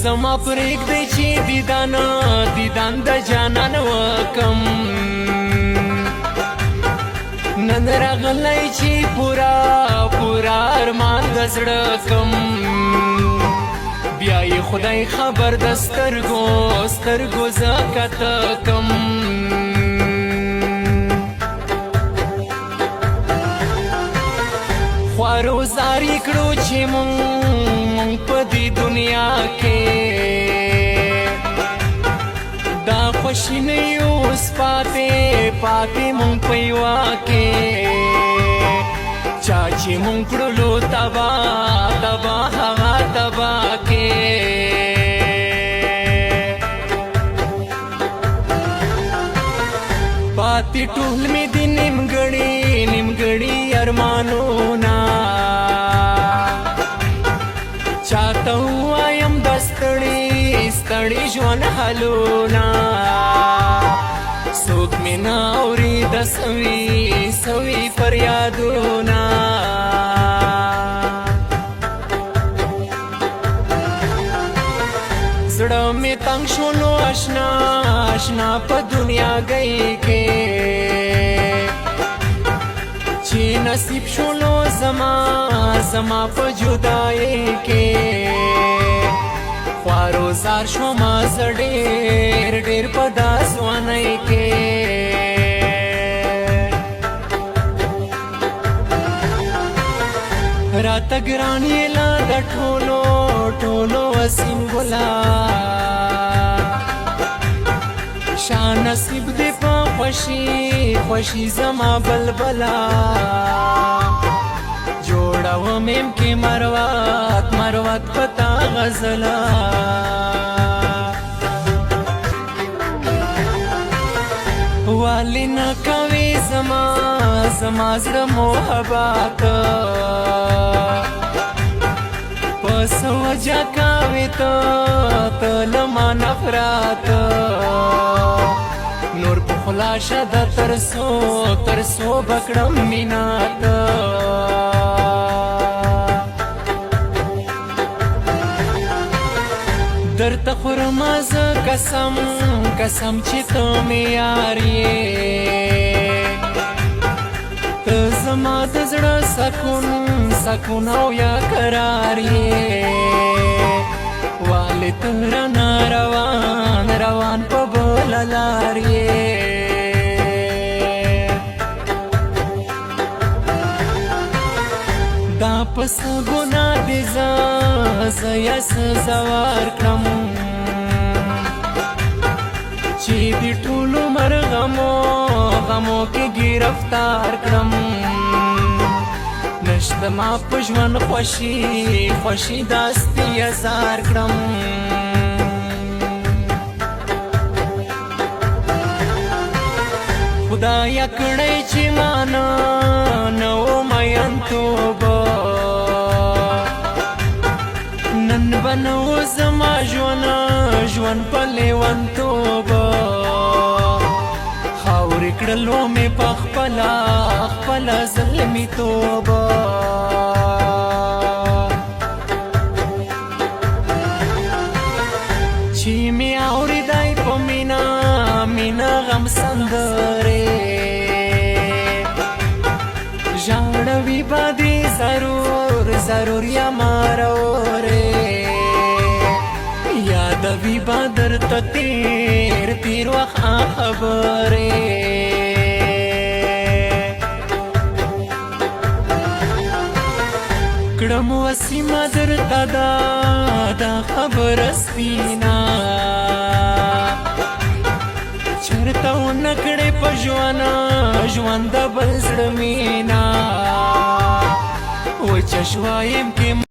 زما پرېږدی چې دیدان د جانان وکم نن راغلی چې پورا ارمان د زړه کم بیا یې خدای خبر د سترګو زه کته کم خوارو زاری کړو چې مونږ په دې دنیا کې دا خوشي نه یو اوس پاتې مونږ په یوه کې چا چې مونږ کړلو تباه هغه تباه کې پاتې ټول مې د نیمګړي ارمانونه چاته ووایم د ستړي ژوند حالونه څوک مې نه اوري د سوي فریادونه زړه مې تنګ شو نو اشنا په دنیاګۍ کې چې نصیب شو نو زما په جدایۍ کې خوارو زار شومه زه ډېر په دا ځوانۍ کې راته ګران یې لا د ټولو اسین ګلا شا نصیب دې په خوشي زما بلبلا جوړوم ام کې مروت پتا غزلا والی نه کوي زما زړه محبت پس وجه کوي ته لما نفرات نور په خلاشه د ترسو بکړم مینات درته خورم زه قسم چې ته مې یار یې ته زما د زړه سکون او یا قرار یې والې ته رانه روان په بله لار یې دا پس ګناه دې زه یا سزاوار کړم چې دې ټول عمر غمو کې گرفتار کړم نشته ما په ژوند خوښي داسې هزار کړم خدایا کړی چې مانا نو مین توبه نن بنو زما ژوند په لیونتوبه خاورې کړلو مې په خپله ظلمي توبه چې مې اورېدی په مینا غم سندرې ژړوي به دې ضرور یا مارورې یادوي به درته تیر وخت خبرې کړم وسیمه درته دا خبره سپینا چرته ونه کړې په ژوند د بل زړه مینا وچه شوایم کې